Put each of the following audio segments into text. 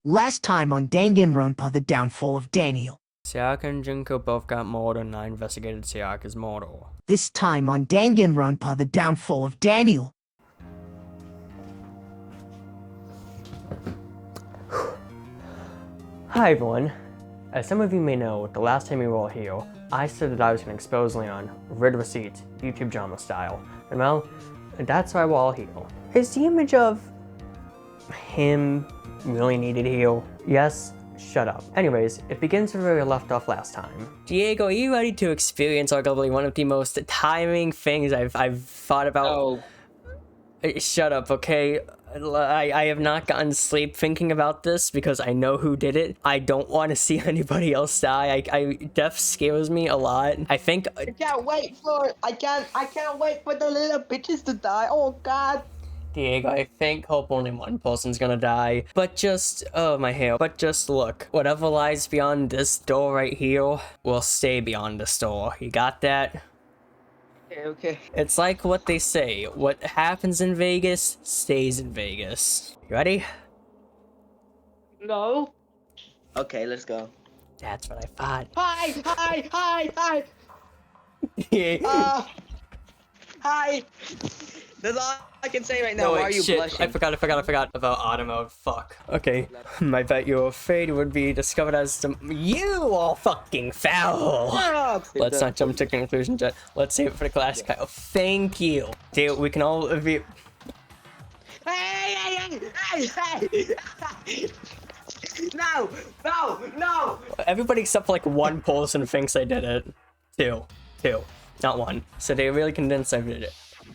Last time on Danganronpa, the downfall of Daniel. Sayaka and Junko both got murdered and I investigated Sayaka's murder. This time on Danganronpa, the downfall of Daniel. Hi everyone. As some of you may know, the last time we were all here, I said that I was going to expose Leon, rid receipts, YouTube drama style. And well, that's why we're all here. Is the image of him really needed here? Yes? Shut up. Anyways, it begins where we left off last time. Diego, are you ready to experience arguably one of the most tiring things I've thought about? Oh. Shut up, okay? I have not gotten sleep thinking about this because I know who did it. I don't want to see anybody else die. Death scares me a lot. I think I can't wait for it. I can't wait for the little bitches to die. Oh god. Diego, I hope only one person's gonna die. But just, oh my hair. But just look, whatever lies beyond this door right here will stay beyond this door. You got that? Okay. It's like what they say, what happens in Vegas stays in Vegas. You ready? No. Okay, let's go. That's what I thought. Hi. Hi. That's all I can say right now. No, wait, Why are you shit. blushing? I forgot about auto mode. Fuck. Okay. I bet you're afraid it would be discovered as some. You are fucking foul. Let's not jump to conclusions yet. Let's save it for the classic. Oh, thank you. Dude, we can all be. Hey! No! Everybody except for like one person thinks I did it. Two, not one. So they really convinced I did it.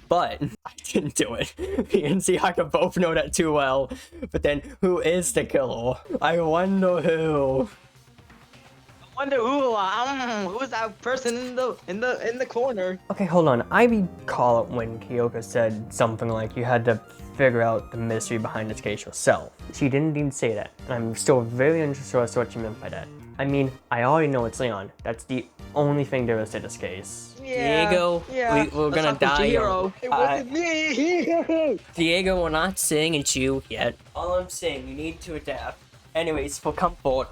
But I didn't do it. Me and Sayaka both know that too well. But then, who is the killer? I wonder who. Who's that person in the corner? Okay, hold on. I recall it when Kyoko said something like you had to figure out the mystery behind this case yourself. She didn't even say that, and I'm still very interested as to what she meant by that. I mean, I already know it's Leon. That's the only thing there is to this case. Yeah, Diego, we're gonna die. It wasn't me. Diego, we're not saying it's you yet. All I'm saying, you need to adapt. Anyways, for comfort,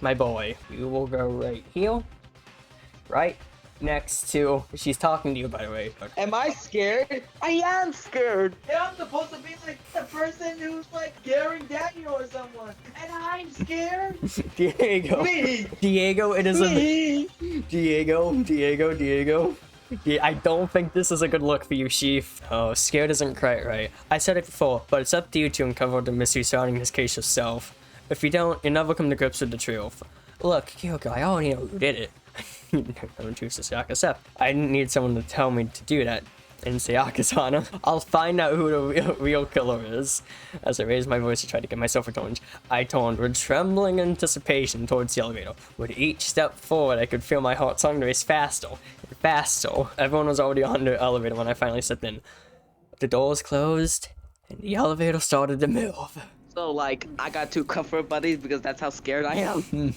my boy, you will go right here, right next to. She's talking to you, by the way. But... Am I scared? I am scared. And I'm supposed to be like the person who's like scaring Daniel or someone, and I'm scared. Diego. Me. Diego, it is Me. Diego. Yeah, I don't think this is a good look for you, Chief. Oh, scared isn't quite right. I said it before, but it's up to you to uncover the mystery surrounding this case yourself. If you don't, you'll never come to grips with the truth. Look, Kyoko, I already know who did it. Don't choose Sayaka except I didn't need someone to tell me to do that. In Sayaka's honor, I'll find out who the real killer is. As I raised my voice to try to get myself atoned, I turned with trembling anticipation towards the elevator. With each step forward, I could feel my heart starting to race faster and faster. Everyone was already on the elevator when I finally stepped in. The doors closed, and the elevator started to move. So like, I got two comfort buddies because that's how scared I am.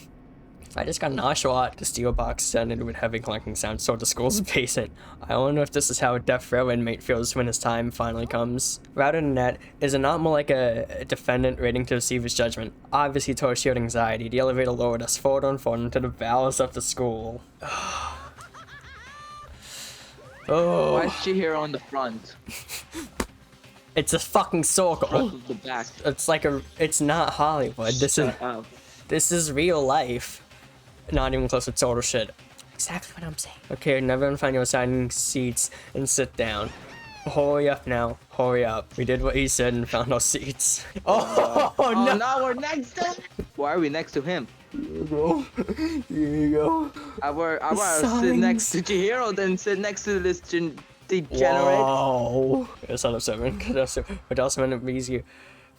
I just got an Oshawott. The steel box sounded with heavy clanking sounds toward the school's basement. I wonder if this is how a death row inmate feels when his time finally comes. Rather than that, is it not more like a defendant waiting to receive his judgment? Obviously, to our sheer anxiety, the elevator lowered us forward and forward into the bowels of the school. Oh. Why is she here on the front? It's a fucking circle. Front of the back. It's like it's not Hollywood. This is real life. Not even close to total shit. Exactly what I'm saying. Okay, now everyone find your assigned seats and sit down. Hurry up now. Hurry up. We did what he said and found our seats. Oh, no! Now we're next to him. Why are we next to him? Here you go. I were sit next to Chihiro than sit next to this degenerate. Whoa. It's not a 7. But also when it be easier.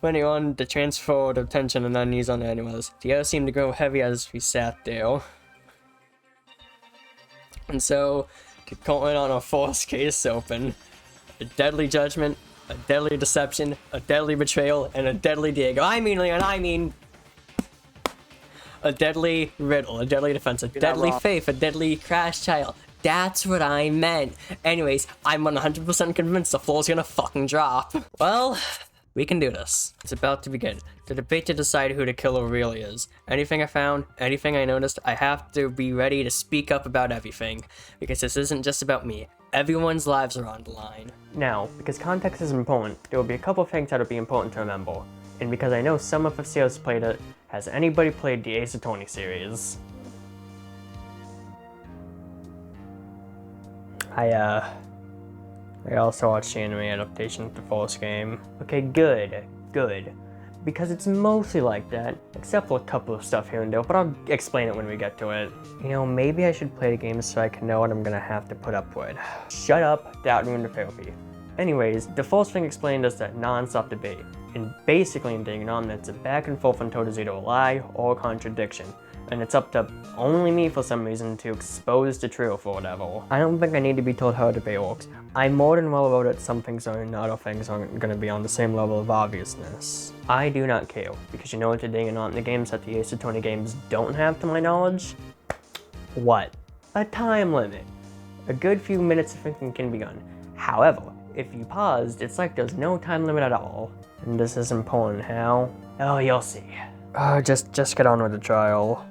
Depending on the transfer of tension and unease on the animals, the air seemed to grow heavy as we sat there. And so, going on our fourth case open, a deadly judgment, a deadly deception, a deadly betrayal, and a deadly Diego. I mean, Leon, a deadly riddle, a deadly defense, a deadly faith, a deadly crash child. That's what I meant. Anyways, I'm 100% convinced the floor's gonna fucking drop. Well, We can do this. It's about to begin. The debate to decide who the killer really is. Anything I found, anything I noticed, I have to be ready to speak up about everything. Because this isn't just about me. Everyone's lives are on the line. Now, because context is important, there will be a couple things that will be important to remember. And because I know some of us here has played it, has anybody played the Ace Attorney series? I also watched the anime adaptation of the first game. Okay, good. Because it's mostly like that, except for a couple of stuff here and there, but I'll explain it when we get to it. You know, maybe I should play the game so I can know what I'm gonna have to put up with. Shut up, that ruined the therapy. Anyways, the first thing explained is that non-stop debate. And basically in Danganronpa, it's a back and forth until there's either a lie or a contradiction. And it's up to only me for some reason to expose the truth or whatever. I don't think I need to be told how a debate works. I'm more than well aware that some things are and other things aren't going to be on the same level of obviousness. I do not care, because you know what the Danganronpa games that the Ace Attorney games don't have to my knowledge? What? A time limit. A good few minutes of thinking can be done. However, if you paused, it's like there's no time limit at all. And this is important, how? Oh, you'll see. Just get on with the trial.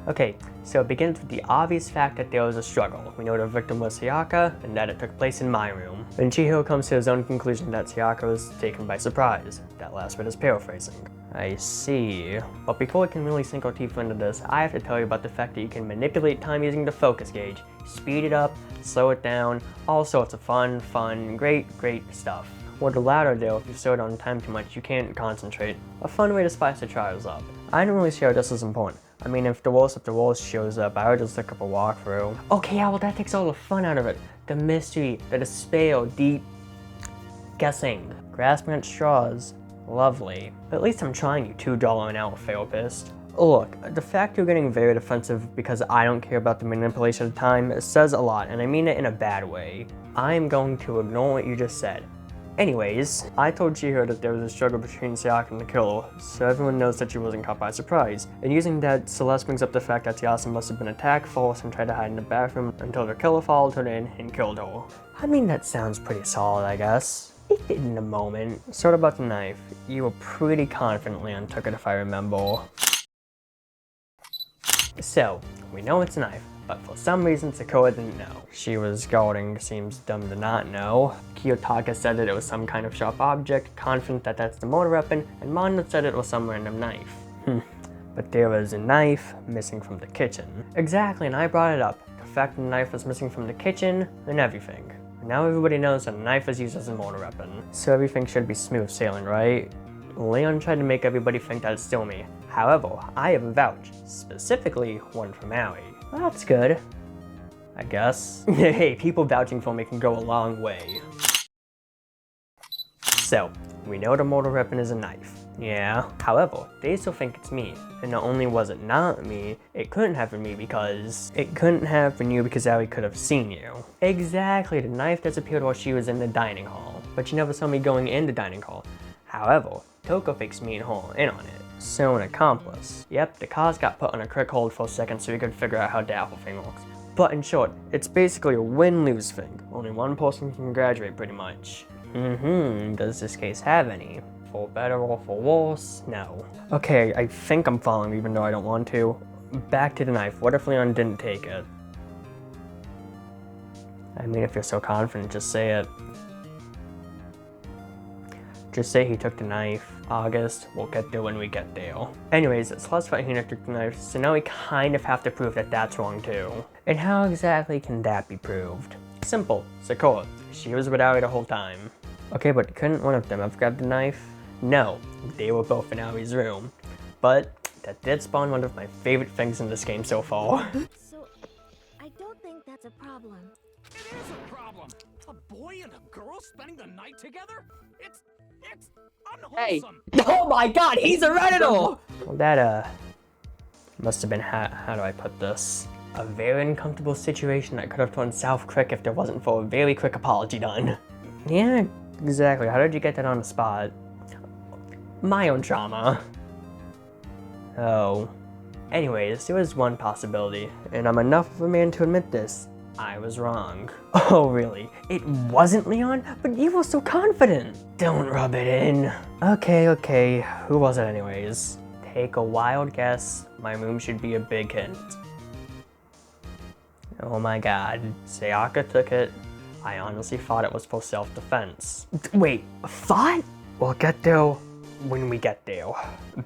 Okay, so it begins with the obvious fact that there was a struggle. We know the victim was Sayaka, and that it took place in my room. Then Chihiro comes to his own conclusion that Sayaka was taken by surprise. That last bit is paraphrasing. I see. But before we can really sink our teeth into this, I have to tell you about the fact that you can manipulate time using the focus gauge. Speed it up, slow it down, all sorts of fun, great stuff. With the latter though, if you slow down time too much, you can't concentrate. A fun way to spice the trials up. I don't really see how this is important. I mean, if the worst shows up, I would just look up a walkthrough. Okay, yeah, well that takes all the fun out of it. The mystery, the despair, deep guessing, grasping at straws. Lovely. At least I'm trying, you $2 an hour therapist. Look, the fact you're getting very defensive because I don't care about the manipulation of time says a lot, and I mean it in a bad way. I'm going to ignore what you just said. Anyways, I told Chihiro that there was a struggle between Sayaka and the killer, so everyone knows that she wasn't caught by surprise. And using that, Celeste brings up the fact that Sayaka must have been attacked, forced, and tried to hide in the bathroom until the killer followed her in and killed her. I mean, that sounds pretty solid, I guess. It did in a moment. Sort about the knife. You were pretty confidently on took it if I remember. So, we know it's a knife, but for some reason Sakura didn't know. She was guarding, seems dumb to not know. Kiyotaka said that it was some kind of sharp object, confident that that's the motor weapon, and Mondo said it was some random knife. But there was a knife missing from the kitchen. Exactly, and I brought it up. The fact that the knife was missing from the kitchen, and everything. Now everybody knows that a knife is used as a motor weapon. So everything should be smooth sailing, right? Leon tried to make everybody think that it's still me. However, I have a vouch, specifically one from Aoi. Well, that's good, I guess. Hey, people vouching for me can go a long way. So, we know the mortal weapon is a knife. Yeah. However, they still think it's me. And not only was it not me, it couldn't have been me because... It couldn't have been you because Aoi could have seen you. Exactly, the knife disappeared while she was in the dining hall. But you never saw me going in the dining hall. However, Toko fakes me and her in on it. So an accomplice. Yep, the cause got put on a quick hold for a second so we could figure out how the apple thing works. But in short, it's basically a win-lose thing. Only one person can graduate pretty much. Does this case have any? For better or for worse? No. Okay, I think I'm following even though I don't want to. Back to the knife. What if Leon didn't take it? I mean, if you're so confident, just say it. Just say he took the knife. August, we'll get there when we get there. Anyways, Celeste thought he took the knife, so now we kind of have to prove that that's wrong too. And how exactly can that be proved? Simple. Sakura. She was with Aoi the whole time. Okay, but couldn't one of them have grabbed the knife? No, they were both in Aoi's room. But that did spawn one of my favorite things in this game so far. So, I don't think that's a problem. It is a problem. A boy and a girl spending the night together? It's unwholesome. Hey. Oh my god, he's a Redditor! Well, that, must have been, how do I put this? A very uncomfortable situation that could have turned south quick if there wasn't for a very quick apology done. Yeah, exactly. How did you get that on the spot? My own trauma. Oh. Anyways, there was one possibility, and I'm enough of a man to admit this. I was wrong. Oh really? It wasn't Leon? But you were so confident. Don't rub it in. Okay, who was it anyways? Take a wild guess. My room should be a big hint. Oh my god, Sayaka took it. I honestly thought it was for self-defense. Wait, thought? We'll get there when we get there.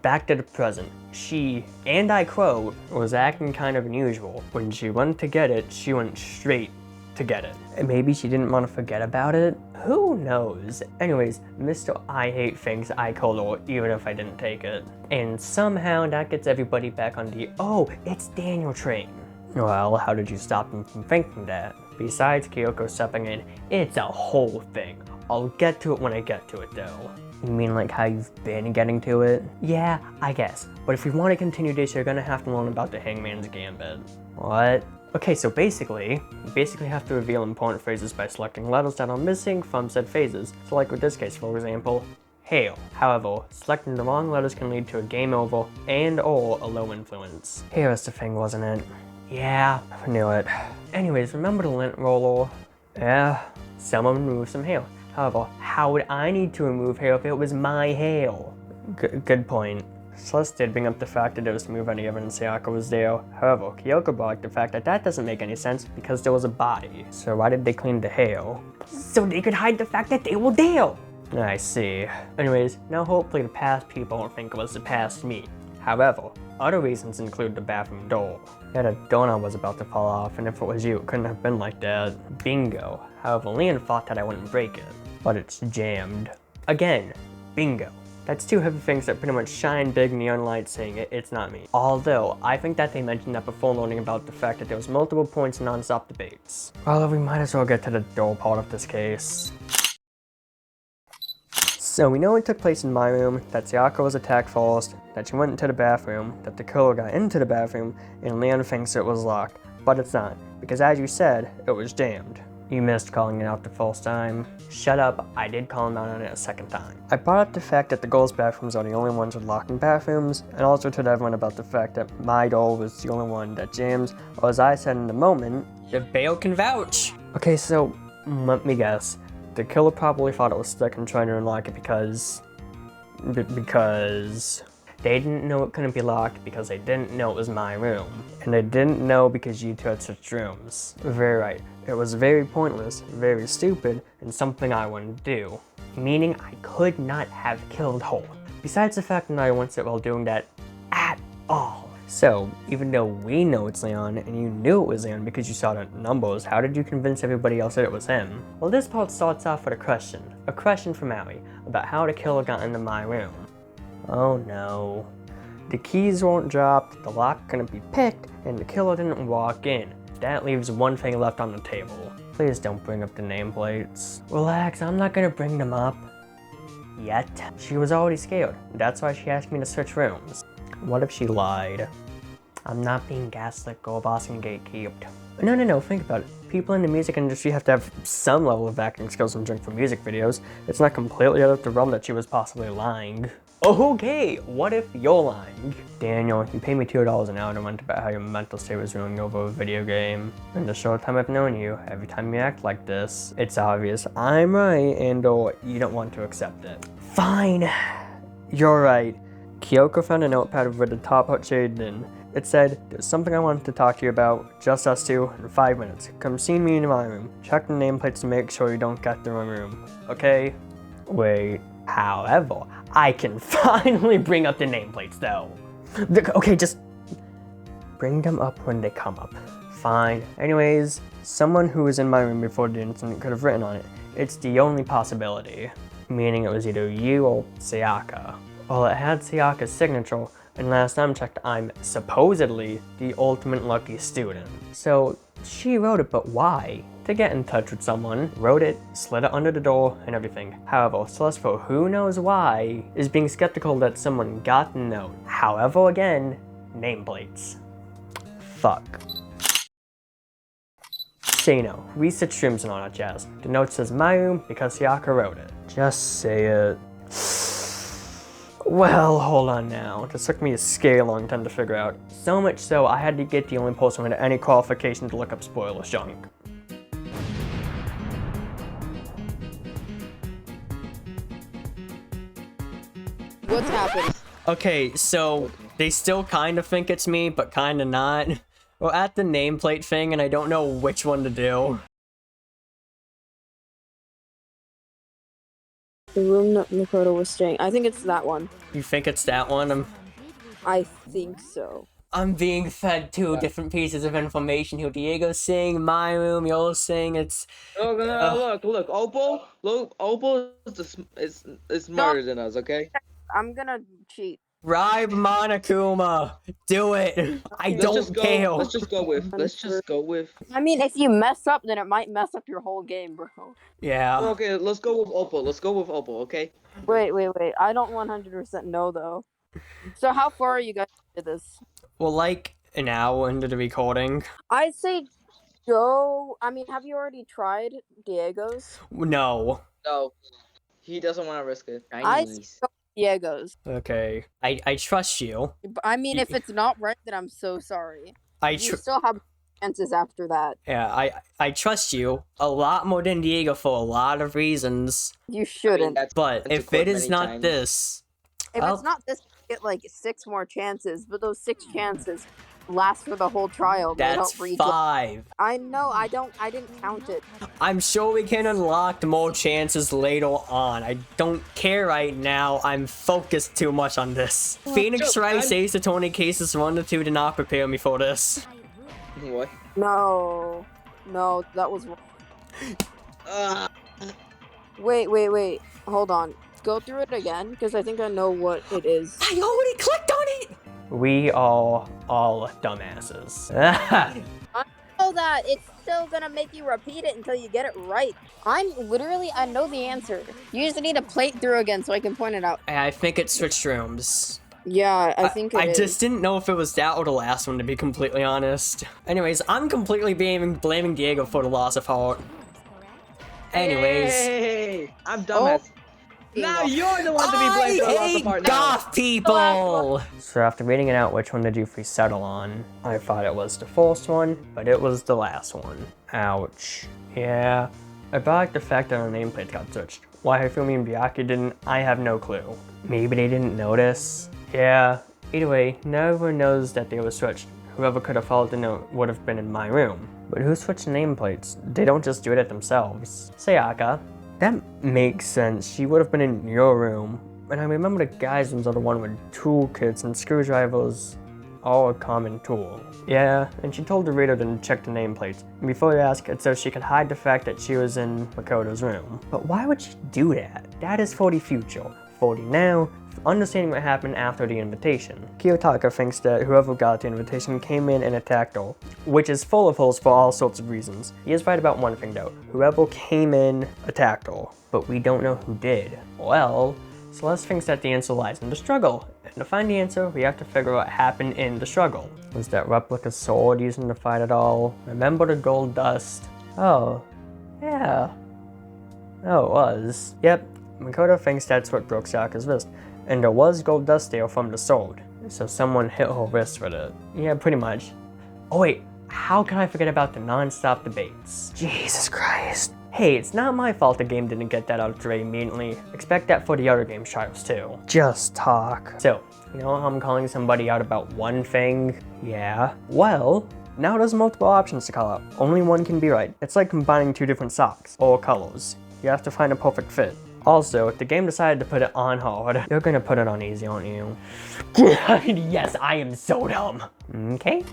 Back to the present. She, and I quote, was acting kind of unusual. When she went to get it, she went straight to get it. And maybe she didn't want to forget about it? Who knows? Anyways, Mr. I Hate thinks I called her even if I didn't take it. And somehow that gets everybody back on the, oh, it's Daniel train. Well, how did you stop them from thinking that? Besides Kyoko stepping in, it's a whole thing. I'll get to it when I get to it though. You mean like how you've been getting to it? Yeah, I guess. But if we want to continue this, you're gonna have to learn about the Hangman's Gambit. What? Okay, so basically, you have to reveal important phrases by selecting letters that are missing from said phases. So like with this case, for example, hail. However, selecting the wrong letters can lead to a game over and or a low influence. Here was the thing, wasn't it? Yeah, I knew it. Anyways, remember the lint roller? Yeah, someone removed some hair. However, how would I need to remove hair if it was my hair? Good point. Celeste did bring up the fact that it was to remove any evidence Sayaka was there. However, Kyoko brought up the fact that that doesn't make any sense because there was a body. So why did they clean the hair? So they could hide the fact that they were there! I see. Anyways, now hopefully the past people won't think it was the past me. However, other reasons include the bathroom door. Yeah, the doorknob was about to fall off, and if it was you, it couldn't have been like that. Bingo. However, Leon thought that I wouldn't break it, but it's jammed. Again, bingo. That's two heavy things that pretty much shine big neon lights saying it's not me. Although, I think that they mentioned that before learning about the fact that there was multiple points and non-stop debates. Well, we might as well get to the door part of this case. So we know it took place in my room, that Sayaka was attacked first, that she went into the bathroom, that the killer got into the bathroom, and Leon thinks it was locked. But it's not, because as you said, it was jammed. You missed calling it out the first time. Shut up, I did call him out on it a second time. I brought up the fact that the girls' bathrooms are the only ones with locking bathrooms, and also told everyone about the fact that my door was the only one that jams, or as I said in the moment, the bail can vouch. Okay, so, let me guess. The killer probably thought it was stuck and tried to unlock it because they didn't know it couldn't be locked because they didn't know it was my room. And they didn't know because you two had such rooms. Very right. It was very pointless, very stupid, and something I wouldn't do. Meaning I could not have killed her. Besides the fact that I wouldn't sit while doing that at all. So, even though we know it's Leon, and you knew it was Leon because you saw the numbers, how did you convince everybody else that it was him? Well, this part starts off with a question from Aoi, about how the killer got into my room. Oh no. The keys weren't dropped, the lock couldn't be picked, and the killer didn't walk in. That leaves one thing left on the table. Please don't bring up the nameplates. Relax, I'm not gonna bring them up. Yet. She was already scared, that's why she asked me to switch rooms. What if she lied? I'm not being gaslit, girl boss, and gatekeeped. No, think about it. People in the music industry have to have some level of acting skills and drink for music videos. It's not completely out of the realm that she was possibly lying. Okay, what if you're lying? Daniel, you pay me $2 an hour to rant about how your mental state was ruining over a video game. In the short time I've known you, every time you act like this, it's obvious I'm right and or you don't want to accept it. Fine, you're right. Kyoko found a notepad with the top part shaded in. It said, there's something I wanted to talk to you about, just us two, in 5 minutes. Come see me in my room. Check the nameplates to make sure you don't get the wrong room. Okay? Wait. However, I can finally bring up the nameplates though. Okay, just bring them up when they come up. Fine. Anyways, someone who was in my room before the incident could have written on it. It's the only possibility. Meaning it was either you or Sayaka. Well, it had Sayaka's signature, and last time checked, I'm supposedly the ultimate lucky student. So she wrote it, but why? To get in touch with someone, wrote it, slid it under the door, and everything. However, Celeste, for who knows why, is being skeptical that someone got the note. However, again, nameplates. Fuck. So you know, reset streams and all that jazz. The note says my room because Sayaka wrote it. Just say it. Well, hold on now. This took me a scary long time to figure out. So much so, I had to get the only person with any qualification to look up spoilers junk. What's happened? Okay, so they still kind of think it's me, but kind of not. We're at the nameplate thing, and I don't know which one to do. The room that Makoto was staying. I think it's that one. You think it's that one? I think so. I'm being fed two different pieces of information here. Diego's saying my room, you're saying it's... Look, Opal is smarter than us, okay? I'm gonna cheat. Bribe Monokuma! Do it! I don't care! Let's just go with. I mean, if you mess up, then it might mess up your whole game, bro. Yeah. Okay, let's go with Opal, okay? Wait. I don't 100% know, though. So how far are you guys into this? Well, like an hour into the recording. I'd say go... I mean, have you already tried Diego's? No. No, he doesn't want to risk it. I say go Diego's. Okay. I trust you. I mean, if it's not right, then I'm so sorry. I You still have chances after that. Yeah, I trust you a lot more than Diego for a lot of reasons. You shouldn't. But That's if it occurred is many not times. this... If I'll- it's not this, you get like 6 more chances, but those 6 chances last for the whole trial. They That's don't read. 5. I know. I didn't count it. I'm sure we can unlock more chances later on. I don't care right now. I'm focused too much on this. Phoenix Wright says the Tony cases 1 to 2 did not prepare me for this. What? No, that was wrong. Wait. Hold on. Go through it again, because I think I know what it is. I already clicked on it! We are all dumbasses. Know that it's still gonna make you repeat it until you get it right. I know the answer. You just need to play it through again so I can point it out. I think it switched rooms. Yeah, I think I it is. just didn't know if it was that or the last one, to be completely honest. Anyways, I'm completely blaming Diego for the loss of heart. Anyways. Hey, I'm dumbass. Now you're the one to be I blamed for the loss of hate heart now. goth people! So after reading it out, which one did you free settle on? I thought it was the first one, but it was the last one. Ouch. Yeah. I brought up the fact that our nameplate got switched. Why Hifumi and Byakuya didn't, I have no clue. Maybe they didn't notice? Yeah. Either way, now everyone knows that they were switched. Whoever could have followed the note would have been in my room. But who switched nameplates? They don't just do it themselves. Sayaka. That makes sense. She would have been in your room. And I remember the guys' rooms are the one with toolkits and screwdrivers, all a common tool. Yeah, and she told the reader to check the nameplates. And before you ask, it's so she could hide the fact that she was in Makoto's room. But why would she do that? That is for the future. For the now, understanding what happened after the invitation. Kiyotaka thinks that whoever got the invitation came in and attacked her, which is full of holes for all sorts of reasons. He is right about one thing though, whoever came in attacked her, but we don't know who did. Well, Celeste thinks that the answer lies in the struggle, and to find the answer, we have to figure out what happened in the struggle. Was that replica sword used in the fight at all? Remember the gold dust? Oh, yeah. Oh, it was. Yep, Makoto thinks that's what broke Sayaka's wrist. And there was gold dust there from the sword, so someone hit her wrist with it. Yeah, pretty much. Oh wait, how can I forget about the non-stop debates? Jesus Christ. Hey, it's not my fault the game didn't get that out of the way immediately. Expect that for the other game's trials too. Just talk. So, you know how I'm calling somebody out about one thing? Yeah. Well, now there's multiple options to call out. Only one can be right. It's like combining 2 different socks, or colors. You have to find a perfect fit. Also, if the game decided to put it on hard, you're gonna put it on easy, aren't you? Yes, I am so dumb. Okay.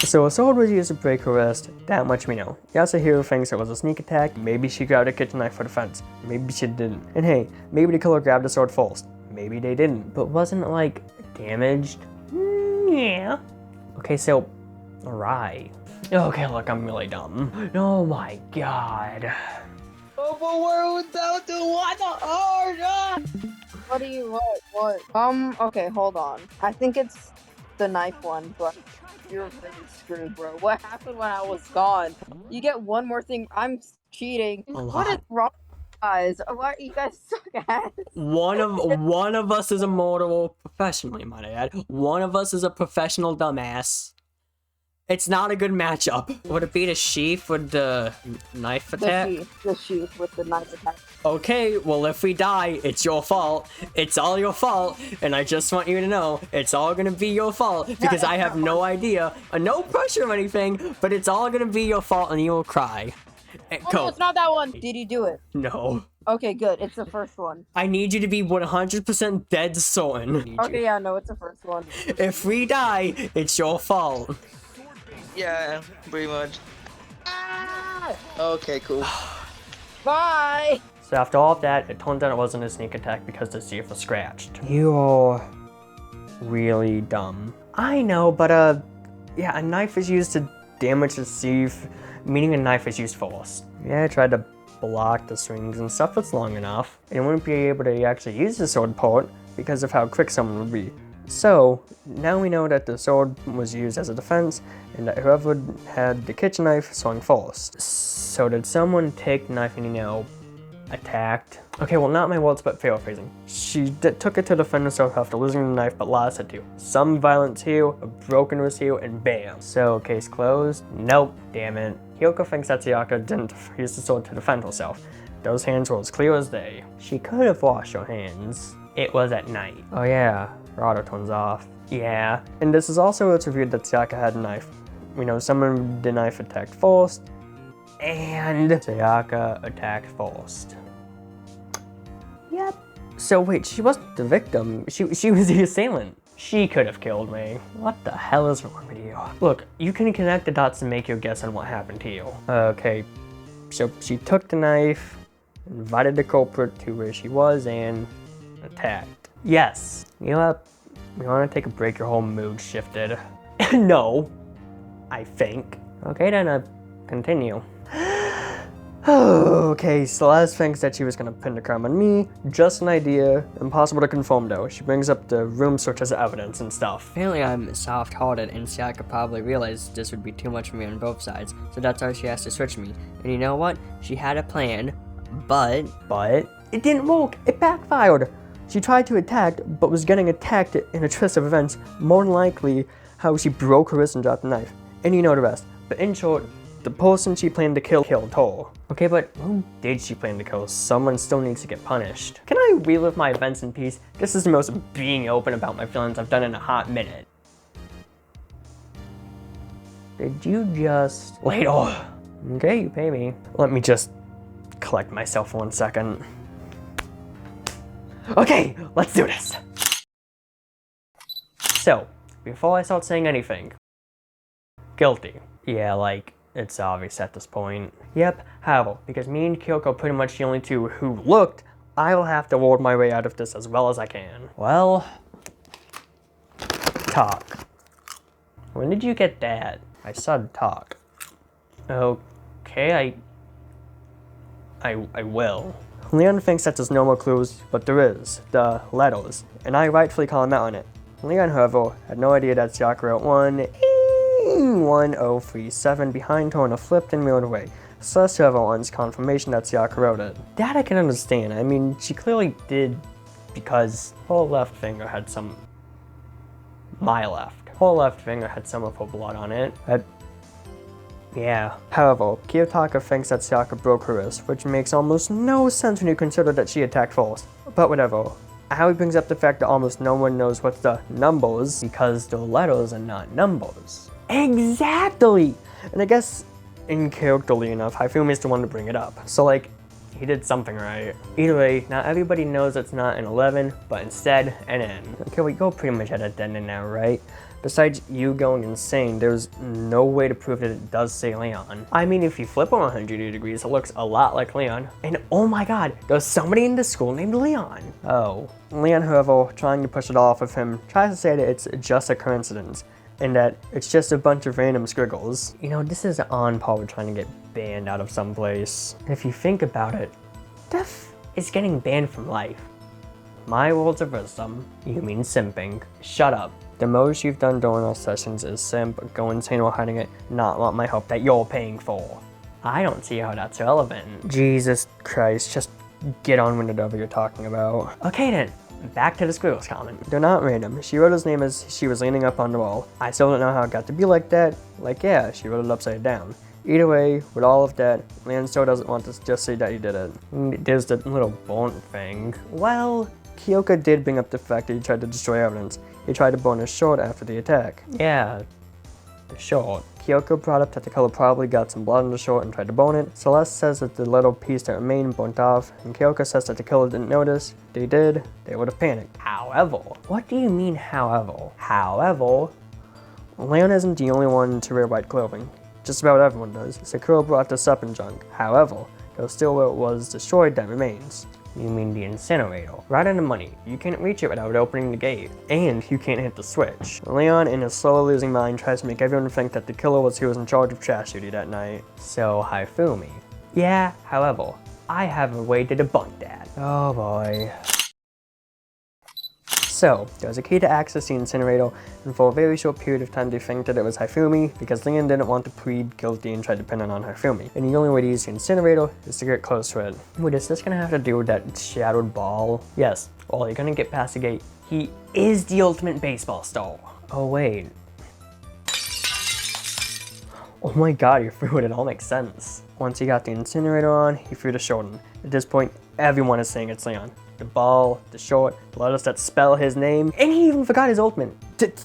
So a sword was used to break her wrist, that much we know. Yasuhiro thinks it was a sneak attack, maybe she grabbed a kitchen knife for defense, maybe she didn't. And hey, maybe the killer grabbed the sword first, maybe they didn't. But wasn't it like, damaged? Yeah. Okay, so, alright. Okay, look, I'm really dumb. Oh my god. Oh, but we're down to 1 heart! What do you what? Okay, hold on. I think it's the knife one, but you're really screwed, bro. What happened when I was gone? You get one more thing. I'm cheating. What is wrong, guys? Why you guys suck ass? One of us is a mortal professionally, might I add. One of us is a professional dumbass. It's not a good matchup. Would it be the sheaf with the knife attack? The sheath with the knife attack. Okay, well if we die, it's your fault. It's all your fault, and I just want you to know, it's all gonna be your fault, because I have no idea, no pressure or anything, but it's all gonna be your fault and you will cry. Oh, no, it's not that one. Did he do it? No. Okay, good. It's the first one. I need you to be 100% dead certain. Okay, yeah, no, it's the first one. If we die, it's your fault. Yeah, pretty much. Ah! Okay, cool. Bye! So after all of that, it turns out it wasn't a sneak attack because the sieve was scratched. You are really dumb. I know, but yeah, a knife is used to damage the sieve, meaning a knife is used first. Yeah, I tried to block the swings and stuff, it's long enough. It wouldn't be able to actually use the sword part because of how quick someone would be. So, now we know that the sword was used as a defense and that whoever had the kitchen knife swung first. So did someone take the knife and, you know, attacked? Okay, well not my words, but paraphrasing. She took it to defend herself after losing the knife, but lost it too. Some violence here, a broken wrist here, and bam. So, case closed? Nope, damn it. Kyoko thinks that Sayaka didn't use the sword to defend herself. Those hands were as clear as day. She could have washed her hands. It was at night. Oh yeah, her auto turns off. Yeah, and this is also it's revealed that Sayaka had a knife. We know someone with the knife attacked first, and Sayaka attacked first. Yep. So wait, she wasn't the victim. She was the assailant. She could have killed me. What the hell is wrong with you? Look, you can connect the dots and make your guess on what happened to you. Okay, so she took the knife, invited the culprit to where she was, and attacked. Yes. You know what? You want to take a break? Your whole mood shifted. No, I think. Okay, then continue. Okay, Celeste thinks that she was gonna pin the crime on me. Just an idea. Impossible to confirm though. She brings up the room search as evidence and stuff. Apparently I'm soft-hearted and Sayaka probably realized this would be too much for me on both sides. So that's why she has to switch me. And you know what? She had a plan, but it didn't work. It backfired. She tried to attack, but was getting attacked in a twist of events. More than likely, how she broke her wrist and dropped the knife. And you know the rest. But in short, the person she planned to kill killed her. Okay, but who did she plan to kill? Someone still needs to get punished. Can I relive my events in peace? This is the most being open about my feelings I've done in a hot minute. Did you just... Later. Okay, you pay me. Let me just collect myself 1 second. Okay, let's do this. So, before I start saying anything, guilty. Yeah, like, it's obvious at this point. Yep, havoc, because me and Kyoko are pretty much the only two who looked. I'll have to ward my way out of this as well as I can. Well, talk. When did you get that? I said talk. Okay, I will. Leon thinks that there's no more clues, but there is, the letters, and I rightfully call him out on it. Leon, however, had no idea that Sayaka wrote 1037 behind her in a flipped and mailed away. Celeste, however, wants confirmation that Sayaka wrote it. That I can understand. I mean, she clearly did because her left finger had some... My left. Her left finger had some of her blood on it. Yeah. However, Kiyotaka thinks that Sayaka broke her wrist, which makes almost no sense when you consider that she attacked first. But whatever. How he brings up the fact that almost no one knows what's the numbers because the letters are not numbers. Exactly! And I guess, uncharacterly enough, Haifume is the one to bring it up. So like, he did something right. Either way, not everybody knows it's not an 11, but instead an N. Okay, we go pretty much at a dead end now, right? Besides you going insane, there's no way to prove that it does say Leon. I mean, if you flip it 180 degrees, it looks a lot like Leon. And oh my god, there's somebody in the school named Leon. Oh. Leon, however, trying to push it off of him, tries to say that it's just a coincidence, and that it's just a bunch of random squiggles. You know, this is on par with trying to get banned out of some place. If you think about it, Death is getting banned from life. My words of wisdom, you mean simping. Shut up. The most you've done during our sessions is simp, go insane while hiding it, not want my help that you're paying for. I don't see how that's relevant. Jesus Christ, just get on with whatever you're talking about. Okay then, Back to the squirrels comment. They're not random. She wrote his name as she was leaning up on the wall. I still don't know how it got to be like that. Like, yeah, she wrote it upside down. Either way, with all of that, Leon still doesn't want to just say that he did it. There's the little bone thing. Well, Kyoka did bring up the fact that he tried to destroy evidence. He tried to burn his short after the attack. Yeah, the short. Kyoko brought up that the killer probably got some blood on the short and tried to burn it. Celeste says that the little piece that remained burnt off, and Kyoko says that the killer didn't notice. They did, they would have panicked. However, what do you mean however? However, Leon isn't the only one to wear white clothing. Just about everyone does. Sakura brought this up in junk. However, there's still where it was destroyed that remains. You mean the incinerator? Right on the money. You can't reach it without opening the gate. And you can't hit the switch. Leon, in his slowly losing mind, tries to make everyone think that the killer was who was in charge of trash duty that night. So, Haifumi. Yeah, however, I have a way to debunk that. Oh boy. So, there was a key to access the incinerator, and for a very short period of time they think that it was Haifumi, because Leon didn't want to plead guilty and tried to pin it on Haifumi. And the only way to use the incinerator is to get close to it. Wait, is this gonna have to do with that shadowed ball? Yes. Well, you're gonna get past the gate. He is the ultimate baseball star. Oh wait. Oh my god, you threw it, it all makes sense. Once he got the incinerator on, he threw the short in. At this point, everyone is saying it's Leon. The ball, the short, the letters that spell his name, and he even forgot his ultimate.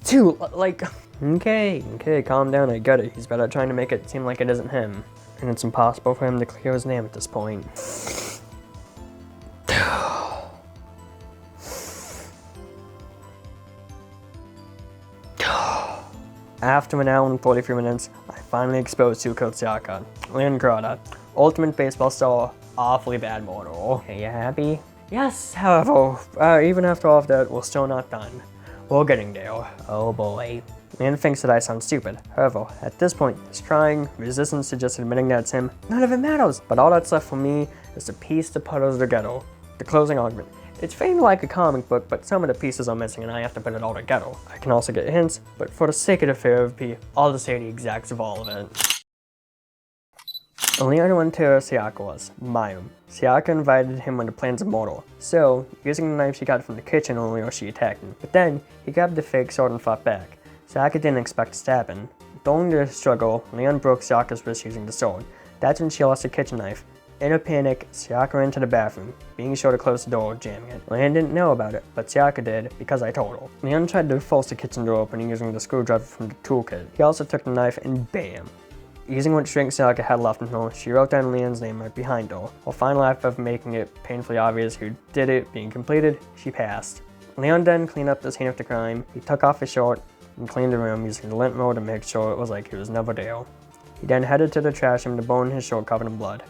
Too, like, okay, calm down, I get it. He's better at trying to make it seem like it isn't him. And it's impossible for him to clear his name at this point. After an hour and 43 minutes, I finally exposed who killed Sayaka. Leon Kurata, ultimate baseball star, awfully bad mortal. Are you happy? Yes, however, even after all of that, we're still not done. We're getting there. Oh boy. Leon thinks that I sound stupid. However, at this point, he's crying, resistance to just admitting that it's him. None of it matters, but all that's left for me is to piece the puzzle together. The closing argument. It's framed like a comic book, but some of the pieces are missing and I have to put it all together. I can also get hints, but for the sake of the therapy, I'll just say the exacts of all of it. Leon went to where Sayaka was, Mayum. Sayaka invited him when the plan's immortal, so, using the knife she got from the kitchen earlier, she attacked him. But then, he grabbed the fake sword and fought back. Sayaka didn't expect to stab him. During the struggle, Leon broke Sayaka's wrist using the sword. That's when she lost the kitchen knife. In a panic, Sayaka ran to the bathroom, being sure to close the door, jamming it. Leon didn't know about it, but Sayaka did, because I told her. Leon tried to force the kitchen door open using the screwdriver from the toolkit. He also took the knife and BAM! Using what strength Sayaka had left in her, she wrote down Leon's name right behind her. While final act of making it painfully obvious who did it being completed, she passed. Leon then cleaned up the scene of the crime. He took off his shirt and cleaned the room using the lint roller to make sure it was like he was never there. He then headed to the trash room to burn his shirt covered in blood.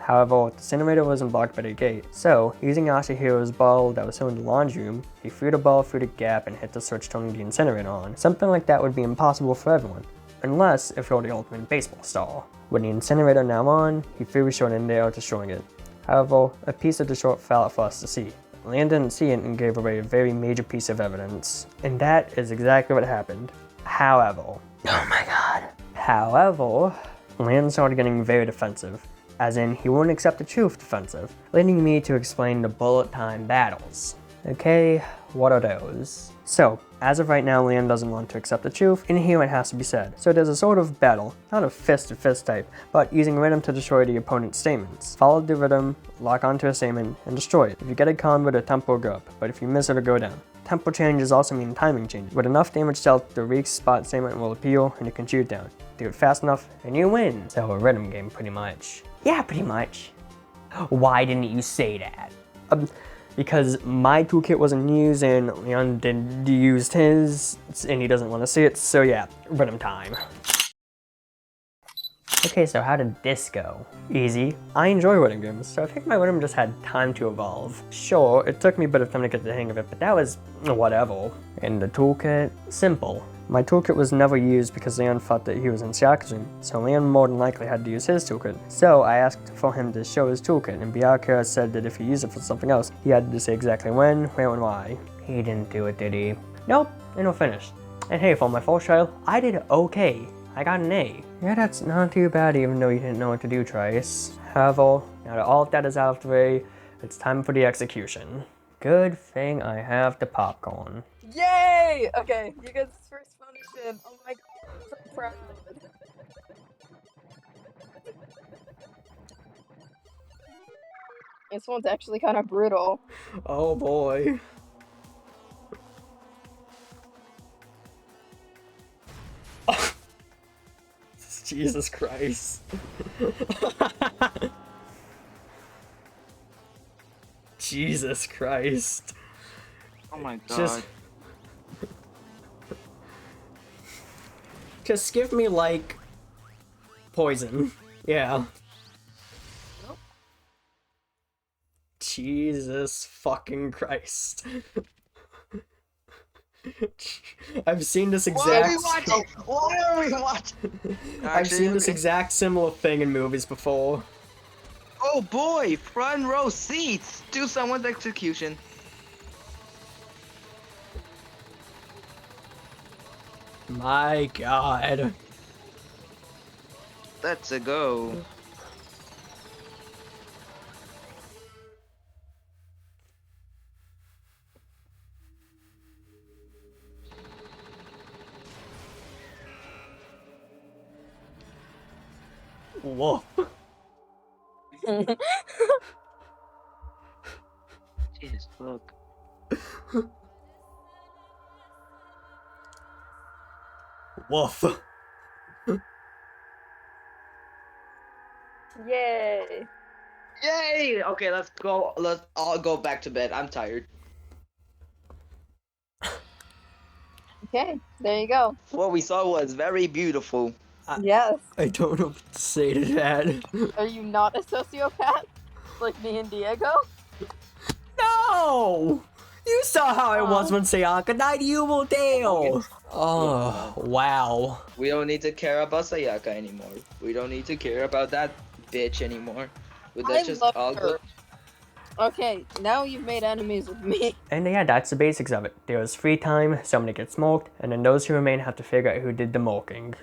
However, the incinerator wasn't blocked by the gate, so, using Ashihiro's ball that was still in the laundry room, he threw the ball through the gap and hit the switch turning the incinerator on. Something like that would be impossible for everyone. Unless if you're the ultimate baseball star. With the incinerator now on, he threw his short in there, destroying it. However, a piece of the short fell out for us to see. Leon didn't see it and gave away a very major piece of evidence. And that is exactly what happened. However, oh my god. However, Leon started getting very defensive. As in, he wouldn't accept the truth defensive, leading me to explain the bullet time battles. Okay, what are those? So, as of right now, Leon doesn't want to accept the truth, and here it has to be said. So there's a sort of battle, not a fist-to-fist type, but using rhythm to destroy the opponent's statements. Follow the rhythm, lock onto a statement, and destroy it. If you get a combo, the tempo will go up, but if you miss it, it'll go down. Tempo changes also mean timing change. With enough damage dealt, the weak spot statement will appeal, and you can shoot down. Do it fast enough, and you win. So a rhythm game, pretty much. Yeah, pretty much. Why didn't you say that? Because my toolkit wasn't used and Leon did use his, and he doesn't want to see it, so yeah, rhythm time. Okay, so how did this go? Easy. I enjoy rhythm games, so I think my rhythm just had time to evolve. Sure, it took me a bit of time to get the hang of it, but that was whatever. And the toolkit? Simple. My toolkit was never used because Leon thought that he was in Sayaka's room, so Leon more than likely had to use his toolkit. So I asked for him to show his toolkit, and Byakuya said that if he used it for something else, he had to say exactly when, where, and why. He didn't do it, did he? Nope, and we're finished. And hey, for my first trial, I did okay. I got an A. Yeah, that's not too bad even though you didn't know what to do, Trice. However, now that all of that is out of the way, it's time for the execution. Good thing I have the popcorn. Yay! Okay, you get this first punishment. Oh my god, I'm so proud. This one's actually kind of brutal. Oh boy. Jesus Christ. Jesus Christ. Oh my god. Just give me, like, poison. Yeah. Jesus fucking Christ. I've seen this Why are we exact... watching? Why are we watching? I've seen this exact similar thing in movies before. Oh boy, front row seats to someone's execution. My god. Let's go. Whoa. Jesus, look. Woof. Yay! Yay! Okay, let's go. Let's all go back to bed. I'm tired. Okay, there you go. What we saw was very beautiful. Yes. I don't know what to say to that. Are you not a sociopath? Like me and Diego? No! You saw how I was when Sayaka died, you will deal! Oh, wow. We don't need to care about Sayaka anymore. We don't need to care about that bitch anymore. That's just love all her. good. Okay, now you've made enemies with me. And yeah, that's the basics of it. There's free time, somebody gets smoked, and then those who remain have to figure out who did the milking.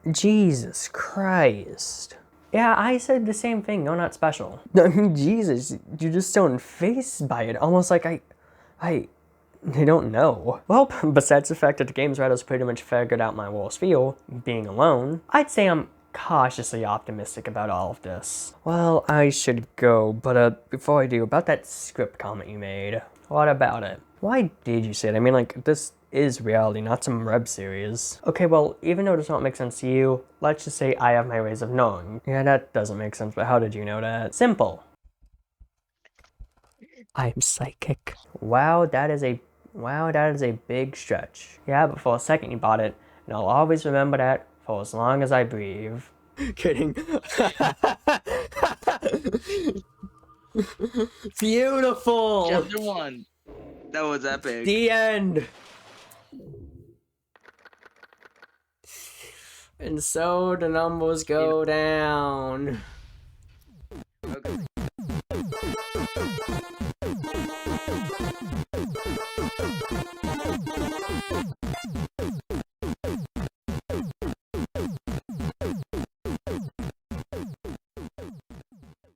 Jesus Christ. Yeah, I said the same thing, no, not special. I mean, Jesus, you're just so unfazed by it, almost like I don't know. Well, besides the fact that the game's writers pretty much figured out my worst fear, being alone, I'd say I'm cautiously optimistic about all of this. Well, I should go, but before I do, about that script comment you made, what about it? Why did you say it? I mean, like, this is reality, not some web series. Okay, well, even though it does not make sense to you, let's just say I have my ways of knowing. Yeah, that doesn't make sense, but how did you know that? Simple. I'm psychic. Wow, that is a big stretch. Yeah, but for a second you bought it, and I'll always remember that for as long as I breathe. Kidding. Beautiful! Chapter 1. That was epic. The end! And so the numbers go down. Okay.